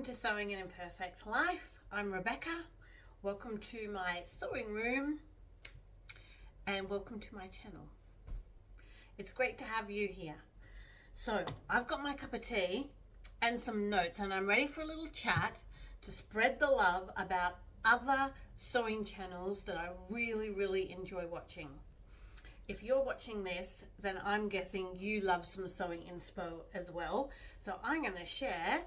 Welcome to Sewing an Imperfect Life. I'm Rebecca. Welcome to my sewing room and welcome to my channel. It's great to have you here. So I've got my cup of tea and some notes and I'm ready for a little chat to spread the love about other sewing channels that I really enjoy watching. If you're watching this, then I'm guessing you love some sewing inspo as well. So I'm going to share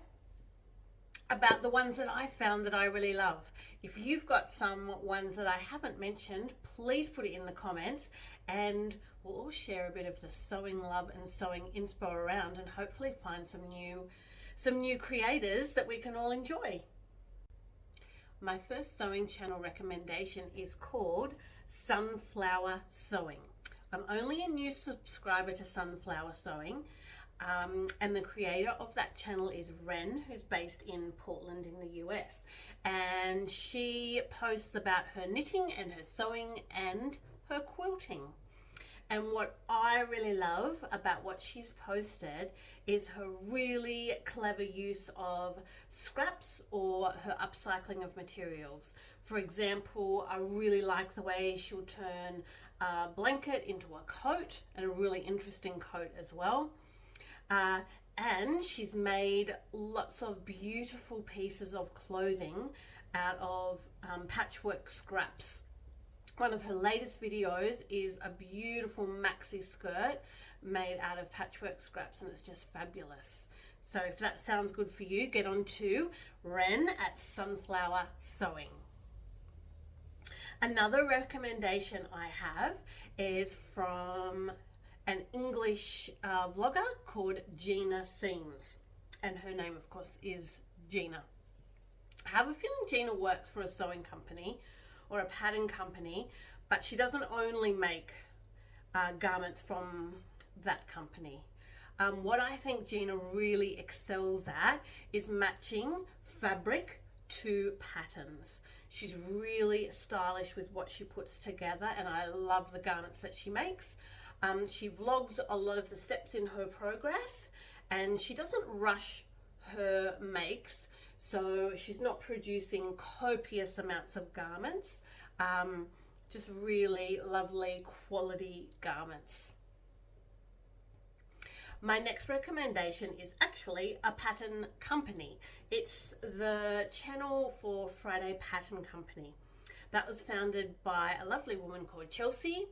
about the ones that I found that I really love. If you've got some ones that I haven't mentioned, please put it in the comments and we'll all share a bit of the sewing love and sewing inspo around and hopefully find some new creators that we can all enjoy. My first sewing channel recommendation is called Sunflower Sewing. I'm only a new subscriber to Sunflower Sewing. And the creator of that channel is Ren, who's based in Portland in the US, and she posts about her knitting and her sewing and her quilting. And what I really love about what she's posted is her really clever use of scraps or her upcycling of materials. For example, I really like the way she'll turn a blanket into a coat, and a really interesting coat as well. And she's made lots of beautiful pieces of clothing out of patchwork scraps. One of her latest videos is a beautiful maxi skirt made out of patchwork scraps, and it's just fabulous. So if that sounds good for you, get on to Ren at Sunflower Sewing. Another recommendation I have is from an English vlogger called Gina Seams, and her name of course is Gina. I have a feeling Gina works for a sewing company or a pattern company, but she doesn't only make garments from that company. What I think Gina really excels at is matching fabric to patterns. She's really stylish with what she puts together, and I love the garments that she makes. She vlogs a lot of the steps in her progress, and she doesn't rush her makes, so she's not producing copious amounts of garments, just really lovely quality garments. My next recommendation is actually a pattern company. It's the channel for Friday Pattern Company. That was founded by a lovely woman called Chelsea.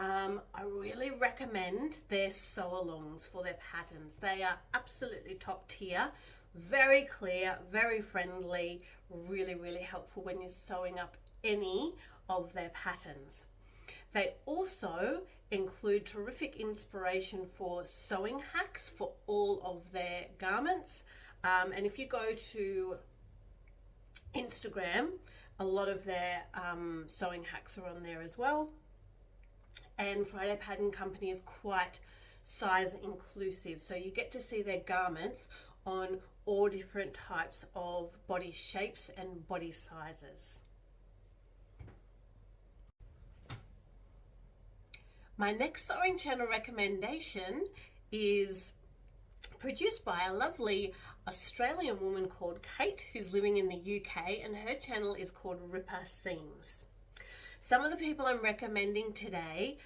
I really recommend their sew-alongs for their patterns. They are absolutely top tier, very clear, very friendly, really helpful when you're sewing up any of their patterns. They also include terrific inspiration for sewing hacks for all of their garments. And if you go to Instagram, a lot of their sewing hacks are on there as well. And Friday Pattern Company is quite size inclusive, so you get to see their garments on all different types of body shapes and body sizes. My next sewing channel recommendation is produced by a lovely Australian woman called Kate, who's living in the UK, and her channel is called Ripper Seams. Some of the people I'm recommending today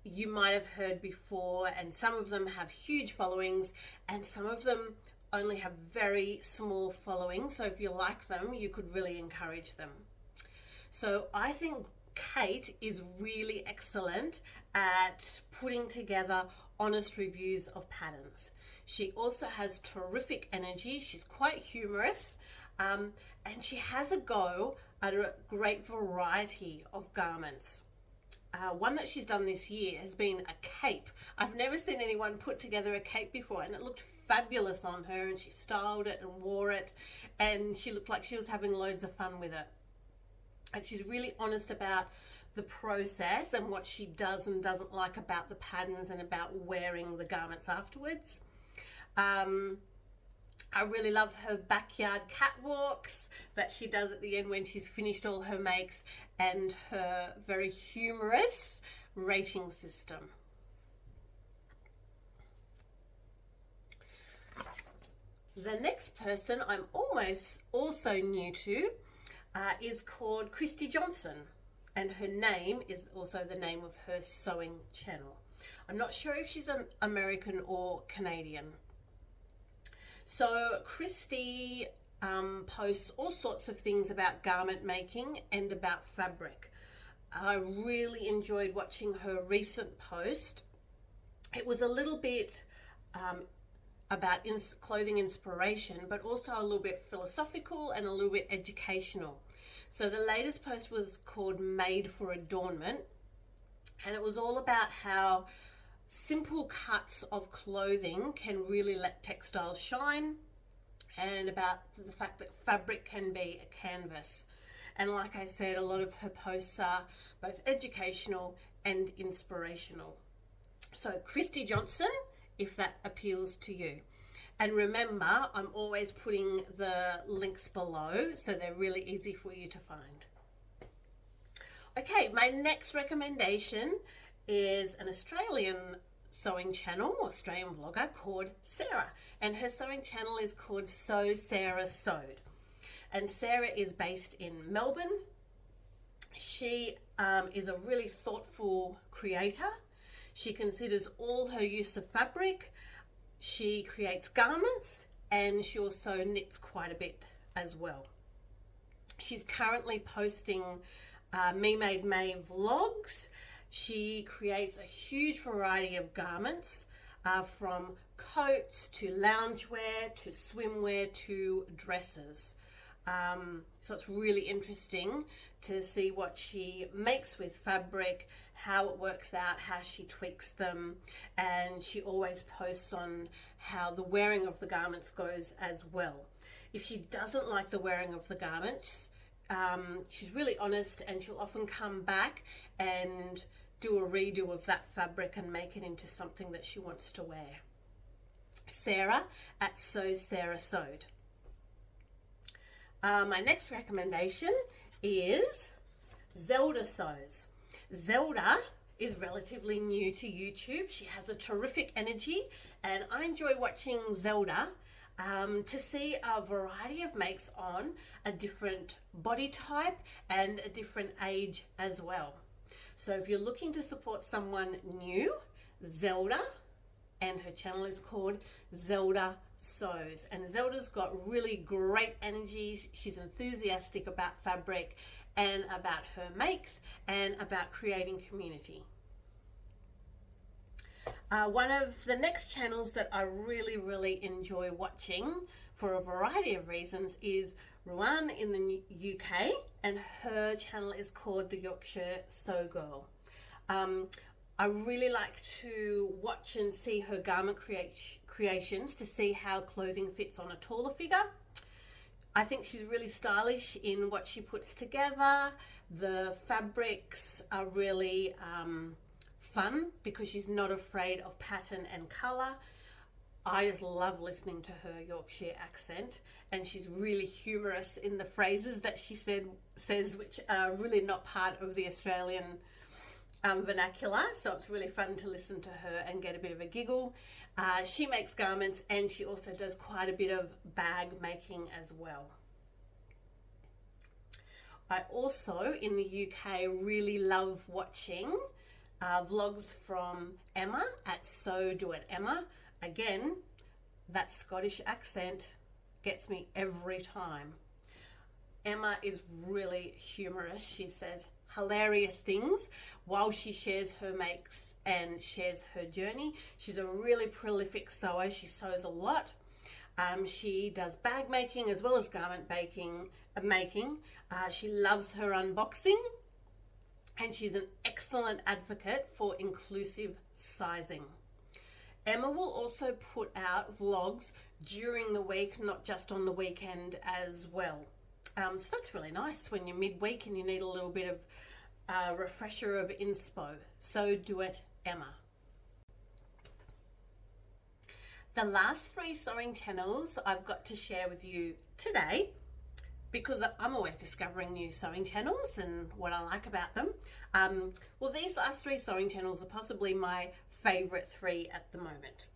you might have heard before, and some of them have huge followings and some of them only have very small followings, so if you like them you could really encourage them. So I think Kate is really excellent at putting together honest reviews of patterns. She also has terrific energy, she's quite humorous, and she has a go at a great variety of garments. One that she's done this year has been a cape. I've never seen anyone put together a cape before, and it looked fabulous on her, and she styled it and wore it, and she looked like she was having loads of fun with it. And she's really honest about the process and what she does and doesn't like about the patterns and about wearing the garments afterwards. I really love her backyard catwalks that she does at the end when she's finished all her makes, and her very humorous rating system. The next person I'm almost also new to is called Christy Johnson, and her name is also the name of her sewing channel. I'm not sure if she's an American or Canadian. So Christy posts all sorts of things about garment making and about fabric. I really enjoyed watching her recent post. It was a little bit about clothing inspiration, but also a little bit philosophical and a little bit educational. So the latest post was called Made for Adornment, and it was all about how simple cuts of clothing can really let textiles shine, and about the fact that fabric can be a canvas. And like I said, a lot of her posts are both educational and inspirational. So Christy Johnson, if that appeals to you. And remember, I'm always putting the links below, so they're really easy for you to find. Okay, my next recommendation is an Australian sewing channel, Australian vlogger called Sarah. And her sewing channel is called Zelda Sews. And Sarah is based in Melbourne. She is a really thoughtful creator. She considers all her use of fabric. She creates garments, and she also knits quite a bit as well. She's currently posting Me Made May vlogs. She creates a huge variety of garments, from coats to loungewear to swimwear to dresses. So it's really interesting to see what she makes with fabric, how it works out, how she tweaks them, and she always posts on how the wearing of the garments goes as well. If she doesn't like the wearing of the garments, she's really honest, and she'll often come back and do a redo of that fabric and make it into something that she wants to wear. Sarah at Zelda Sews. My next recommendation is Zelda Sews. Zelda is relatively new to YouTube. She has a terrific energy, and I enjoy watching Zelda to see a variety of makes on a different body type and a different age as well. So if you're looking to support someone new, Zelda, and her channel is called Zelda Sews. And Zelda's got really great energies. She's enthusiastic about fabric and about her makes and about creating community. One of the next channels that I really enjoy watching for a variety of reasons is Rowan in the UK, and her channel is called the Yorkshire Sew Girl. I really like to watch and see her garment creations to see how clothing fits on a taller figure. I think she's really stylish in what she puts together. The fabrics are really fun because she's not afraid of pattern and colour. I just love listening to her Yorkshire accent, and she's really humorous in the phrases that she says, which are really not part of the Australian vernacular, so it's really fun to listen to her and get a bit of a giggle. She makes garments, and she also does quite a bit of bag making as well. I also, in the UK, really love watching vlogs from Emma at So Do It Emma. Again, that Scottish accent gets me every time. Emma is really humorous. She says hilarious things while she shares her makes and shares her journey. She's a really prolific sewer. She sews a lot. She does bag making as well as garment making. She loves her unboxing, and she's an excellent advocate for inclusive sizing. Emma will also put out vlogs during the week, not just on the weekend as well. So that's really nice when you're midweek and you need a little bit of refresher of inspo. So do it, Emma. The last 3 sewing channels I've got to share with you today, because I'm always discovering new sewing channels and what I like about them. Well, these last 3 sewing channels are possibly my favorite 3 at the moment.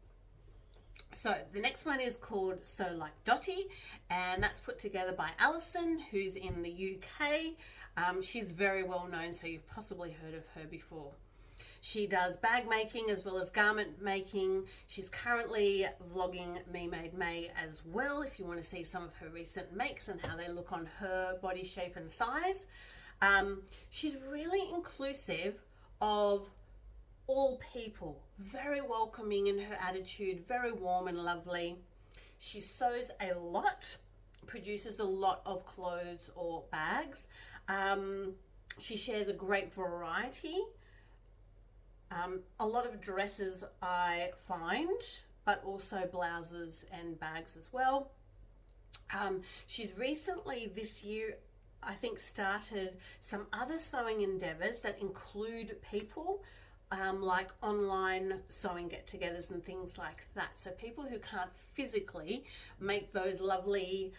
So the next one is called Sew Like Dotty, and that's put together by Alison, who's in the UK. She's very well known, so you've possibly heard of her before. She does bag making as well as garment making. She's currently vlogging Me Made May as well, if you want to see some of her recent makes and how they look on her body shape and size. She's really inclusive of all people, very welcoming in her attitude, very warm and lovely. She sews a lot, produces a lot of clothes or bags. She shares a great variety. A lot of dresses I find, but also blouses and bags as well. She's recently this year, I think, started some other sewing endeavors that include people, like online sewing get-togethers and things like that. So people who can't physically make those lovely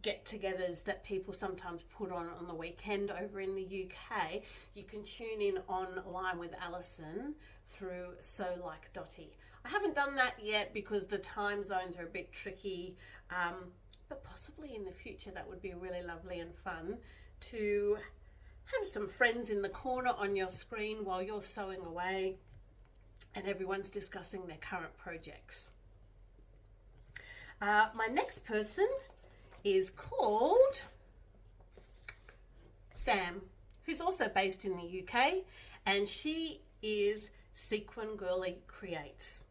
get-togethers that people sometimes put on the weekend over in the UK, you can tune in online with Alison through Sew Like Dotty. I haven't done that yet because the time zones are a bit tricky, but possibly in the future that would be really lovely and fun to have some friends in the corner on your screen while you're sewing away and everyone's discussing their current projects. My next person is called Sam, who's also based in the UK, and she is Sequin Girlie Creates.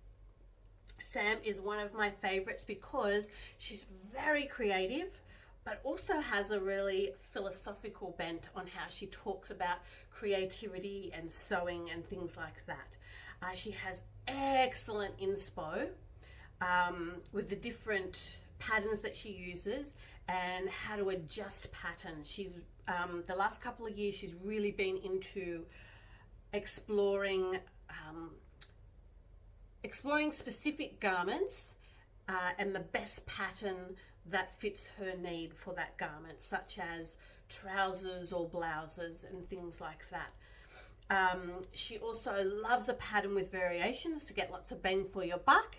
Sam is one of my favorites because she's very creative, but also has a really philosophical bent on how she talks about creativity and sewing and things like that. She has excellent inspo with the different patterns that she uses and how to adjust patterns. She's the last couple of years she's really been into exploring specific garments and the best pattern that fits her need for that garment, such as trousers or blouses and things like that. She also loves a pattern with variations to get lots of bang for your buck,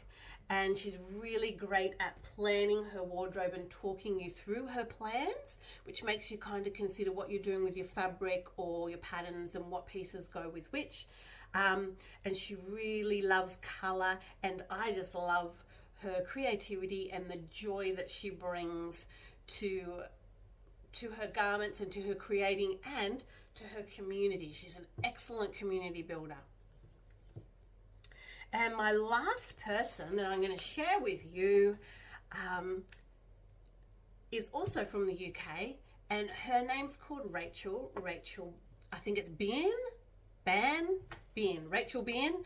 and she's really great at planning her wardrobe and talking you through her plans, which makes you kind of consider what you're doing with your fabric or your patterns and what pieces go with which. And she really loves color, and I just love her creativity and the joy that she brings to her garments and to her creating and to her community. She's an excellent community builder. And my last person that I'm going to share with you is also from the UK, and her name's called Rachel. I think it's Bearn. Rachel Bearn.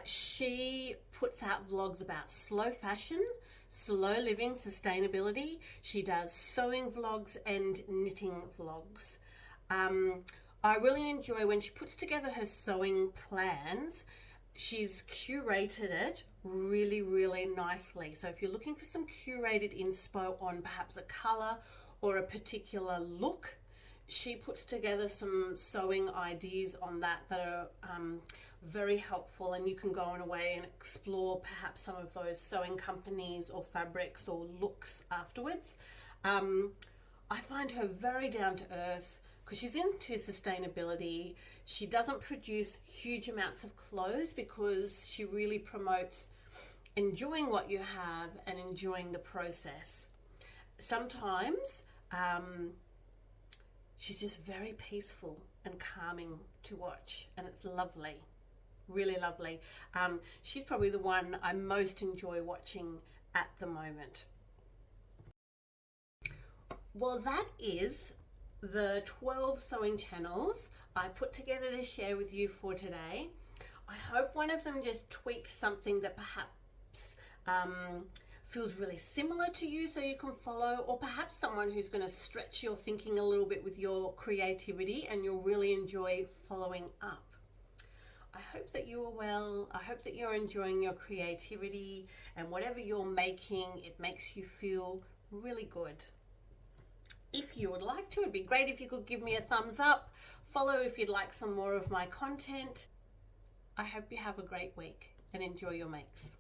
She puts out vlogs about slow fashion, slow living, sustainability. She does sewing vlogs and knitting vlogs. I really enjoy when she puts together her sewing plans. She's curated it really, really nicely. So if you're looking for some curated inspo on perhaps a color or a particular look, she puts together some sewing ideas on that are very helpful, and you can go on away and explore perhaps some of those sewing companies or fabrics or looks afterwards. I find her very down to earth because she's into sustainability. She doesn't produce huge amounts of clothes because she really promotes enjoying what you have and enjoying the process. Sometimes she's just very peaceful and calming to watch, and it's lovely, really lovely. She's probably the one I most enjoy watching at the moment. Well, that is the 12 sewing channels I put together to share with you for today. I hope one of them just tweaked something that perhaps feels really similar to you so you can follow, or perhaps someone who's going to stretch your thinking a little bit with your creativity and you'll really enjoy following up. I hope that you are well. I hope that you're enjoying your creativity, and whatever you're making, it makes you feel really good. If you would like to, it'd be great if you could give me a thumbs up. Follow if you'd like some more of my content. I hope you have a great week and enjoy your makes.